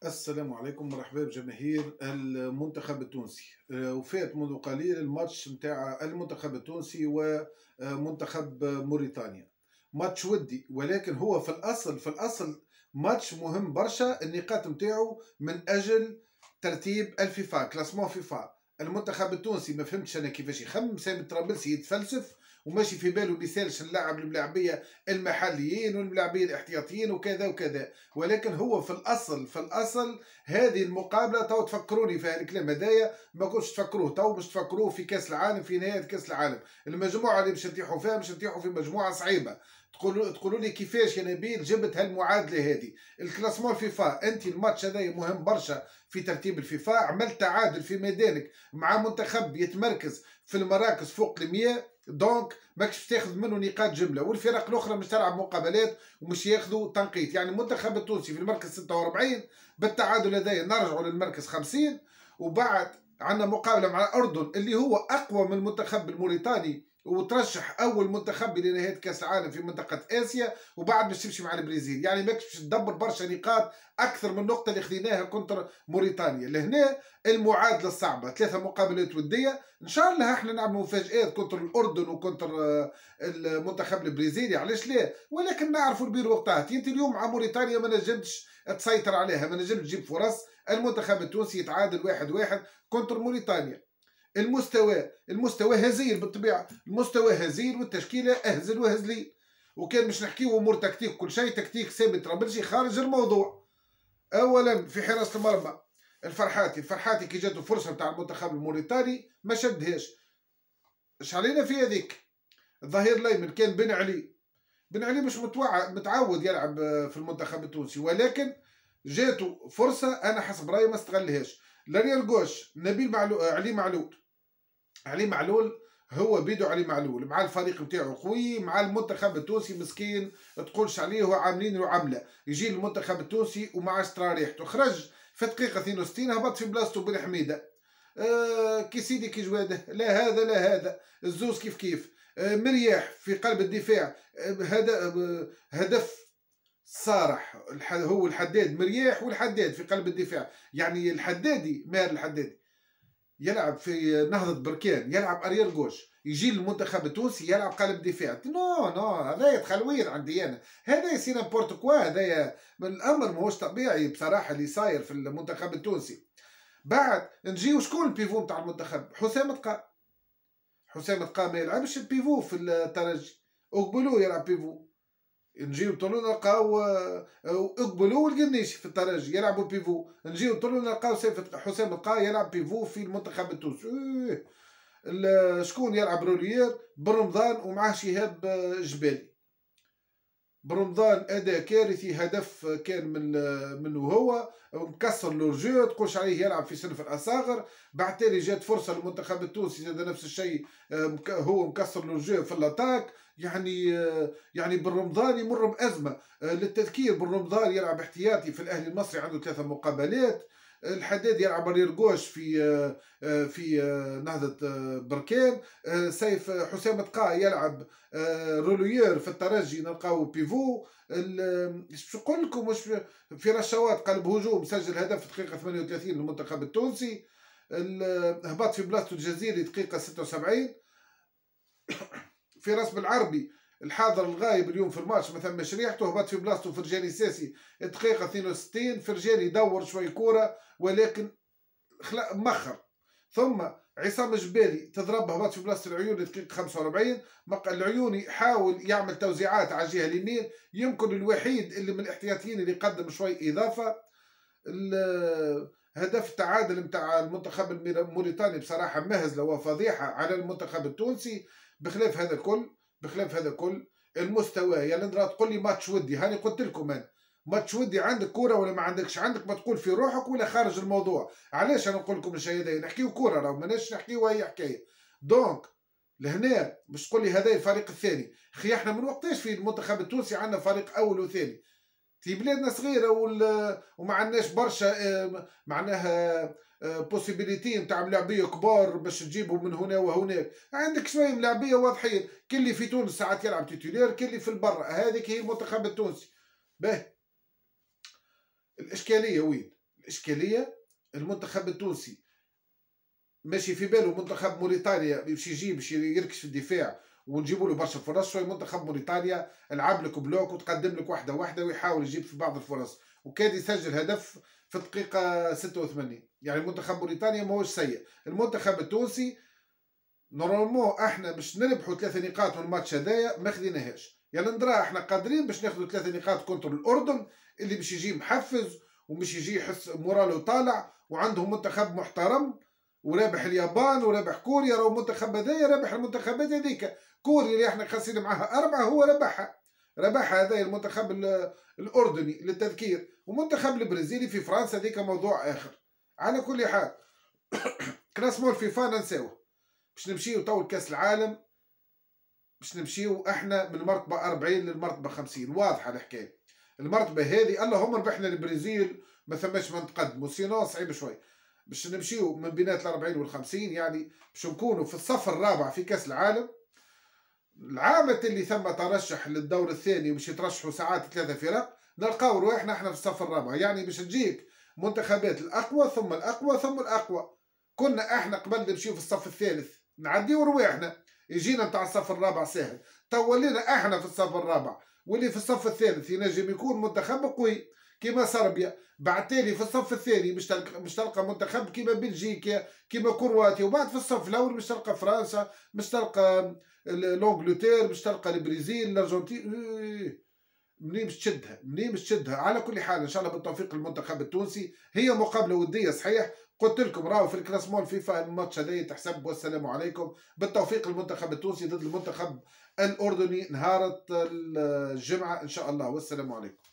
السلام عليكم، مرحبا بجماهير المنتخب التونسي. وفات منذ قليل الماتش متاع المنتخب التونسي ومنتخب موريتانيا. ماتش ودي، ولكن هو في الأصل ماتش مهم برشا. النقاط متاعو من أجل ترتيب الفيفا، كلاسمون فيفا. المنتخب التونسي ما فهمتش أنا كيفاش يخمم. سامي الطرابلسي يتفلسف وماشي في باله ما يسالش نلعب الملاعبيه المحليين والملاعبيه الاحتياطيين وكذا وكذا. ولكن هو في الاصل هذه المقابله تو تفكروني في هذا الكلام هذايا، ما كنتش تفكروه تو، مش تفكروه في كاس العالم، في نهايه كاس العالم. المجموعه اللي باش نطيحوا فيها مش نطيحوا في مجموعه صعيبه. تقولوا لي كيفاش يا نبيل جبت هالمعادله هذه؟ الكلاسمون فيفا، انت الماتش هذا مهم برشا في ترتيب الفيفا. عملت تعادل في ميدانك مع منتخب يتمركز في المراكز فوق ال100، دونك ماكش تاخذ منه نقاط جمله، والفرق الاخرى مش تلعب مقابلات ومش ياخذوا تنقيط. يعني المنتخب التونسي في المركز 46 بالتعادل هذايا نرجعوا للمركز 50. وبعد عندنا مقابله مع الاردن اللي هو اقوى من المنتخب الموريتاني وترشح اول منتخب لنهايه كاس العالم في منطقه اسيا، وبعد باش تمشي مع البرازيل. يعني ماكش باش تدبر برشا نقاط اكثر من النقطه اللي خذيناها كونتر موريتانيا. لهنا المعادله الصعبه، 3 مقابلات وديه. ان شاء الله احنا نعملوا مفاجات كونتر الاردن وكونتر المنتخب البرازيلي، علاش لا؟ ولكن نعرفوا البير وقتها. انت اليوم مع موريتانيا ما نجمتش تسيطر عليها، ما نجمتش تجيب فرص. المنتخب التونسي يتعادل 1-1 كونتر موريتانيا. المستوى هزيل بالطبيعه، المستوى هزيل والتشكيله اهزل وهزلين. وكان مش نحكيو امور تكتيك، كل شيء تكتيك ثابت طرابلسي خارج الموضوع. اولا في حراسه المرمى الفرحاتي كي جاته فرصه نتاع المنتخب الموريتاني ما شدهاش. اش علينا في هذيك؟ الظهير الايمن كان بن علي مش متعود يلعب في المنتخب التونسي، ولكن جاته فرصه انا حسب رايي ما استغلهاش. لاريال جوش نبيل علي معلول هو بيدو علي معلول مع الفريق نتاعو قوي، مع المنتخب التونسي مسكين تقولش عليه، هو عاملين له عمله. يجي المنتخب التونسي وما عادش ترى ريحته، خرج في دقيقه 62 هبط في بلاصتو بن حميده. كي سيدي كي جواده، لا هذا لا هذا، الزوز كيف كيف. مرياح في قلب الدفاع. هدف صارح. هو الحداد مرياح والحداد في قلب الدفاع. يعني الحدادي ماهر الحدادي يلعب في نهضة بركان، يلعب اريال جوش، يجي المنتخب التونسي يلعب قلب دفاع. نو هذايا تخلوير عندي انا، هذا سي نابورت كوا. هذايا الامر ماهوش طبيعي بصراحه اللي صاير في المنتخب التونسي. بعد نجيو شكون البيفو نتاع المنتخب؟ حسام تقا ما يلعبش البيفو في الترجي، اقبلو يلعب بيفو. نجيو طولو نلقاو اقبلو والقنيشي في الترجي يلعبوا بيفو. نجيو طولو نلقاو حسام تقا يلعب بيفو في المنتخب التونسي. شكون يلعب روليير؟ برمضان ومعاه شهاب جبالي. برمضان اداء كارثي، هدف كان منه هو، مكسر له الجو، تقولش عليه يلعب في صنف الاصاغر. بعد تالي جات فرصه للمنتخب التونسي زاد نفس الشيء، هو مكسر له الجو في الاتاك. يعني بالرمضان يمر بازمه. للتذكير بالرمضان يلعب احتياطي في الاهلي المصري، عنده 3 مقابلات. الحداد يلعب ريرغوش في نهضة بركان. سيف حسام تقا يلعب روليير في الترجي، نلقاو بيفو. باش نقول لكم مش في رشاوات قلب هجوم سجل هدف في دقيقة 38 للمنتخب التونسي. هبط في بلاصتو الجزيري دقيقة 76. في راس بالعربي الحاضر الغايب اليوم في الماتش ما ثمش ريحته، هبط في بلاصتو فرجاني ساسي دقيقة 62. فرجاني دور شوي كورة ولكن مخر. ثم عصام جبالي تضرب، هبط في بلاصه العيوني دقيقه 45. العيوني حاول يعمل توزيعات على الجهه اليمين، يمكن الوحيد اللي من الاحتياطيين اللي قدم شوي اضافه. هدف التعادل نتاع المنتخب الموريتاني بصراحه مهزله وفضيحه على المنتخب التونسي. بخلاف هذا كل المستوى يا لندرا تقول لي ماتش ودي، هاني قلت لكم انا ماتش ودي عندك كوره ولا ما عندكش؟ عندك ما تقول في روحك ولا خارج الموضوع. علاش انا نقول لكم الشيء هذا؟ نحكيو كوره، راهو ماناش نحكيو اي حكايه. دونك لهنا باش تقول لي هذا الفريق الثاني. خي احنا من وقتاش في المنتخب التونسي عندنا فريق اول وثاني؟ في بلادنا صغيره وما عندناش برشا معناها بوسيبيليتي نتاع ملاعبيه كبار باش تجيبهم من هنا وهناك. عندك شويه ملاعبيه واضحين، كل اللي في تونس ساعات يلعب تيتولير، كل اللي في البر. هذيك هي المنتخب التونسي. باهي الاشكاليه وين؟ الاشكاليه المنتخب التونسي ماشي في باله منتخب موريتانيا باش يجي باش يركش في الدفاع ونجيبوا له برشا فرص. شوي منتخب موريتانيا لعب لك بلوك وتقدم لك واحده واحده ويحاول يجيب في بعض الفرص وكاد يسجل هدف في الدقيقه 86. يعني منتخب موريتانيا ماهوش سيء. المنتخب التونسي نورمالمون احنا باش نربحوا 3 نقاط من الماتش هذايا ما خديناهاش. يعني ندرا احنا قادرين باش ناخذوا 3 نقاط كونتر الاردن اللي باش يجي محفز ومش يجي يحس مورالو طالع وعندهم منتخب محترم ورابح اليابان ورابح كوريا. راهو المنتخب هذايا رابح المنتخبات هذيك. كوريا اللي احنا خاسرين معاها 4 هو ربحها هذايا المنتخب الاردني للتذكير. ومنتخب البرازيلي في فرنسا هذيك موضوع اخر. على كل حال كلاسمون الفيفا ننساوه. باش نمشيو تو لكاس العالم باش نمشيو احنا من المرتبه 40 للمرتبه 50. واضحه الحكايه. المرتبه هذه اللهم ربحنا البرازيل ما ثماش ما نتقدموا سينو صعيب شوي. باش نمشيو من بينات ال 40 وال 50 يعني باش نكونوا في الصف الرابع في كاس العالم. العامة اللي ثم ترشح للدور الثاني ومش يترشحوا ساعات 3 فرق نلقاو رواحنا احنا في الصف الرابع. يعني باش تجيك منتخبات الاقوى ثم الاقوى ثم الاقوى. كنا احنا قبل نمشيو في الصف الثالث نعديو رواحنا يجينا نتاع الصف الرابع سهل. تو ولينا احنا في الصف الرابع واللي في الصف الثالث ينجم يكون منتخب قوي كيما صربيا. بعد تالي في الصف الثاني مش تلقى منتخب كيما بلجيكا كيما كرواتيا. وبعد في الصف الاول مش تلقى فرنسا مش تلقى لونجلتير مش تلقى البرازيل الارجنتين. منين باش تشدها. على كل حال ان شاء الله بالتوفيق للمنتخب التونسي. هي مقابله وديه صحيح. قلت لكم راهو في الكلاسمون فيفا الماتش هذا تحسب. والسلام عليكم. بالتوفيق للمنتخب التونسي ضد المنتخب الاردني نهار الجمعه ان شاء الله. والسلام عليكم.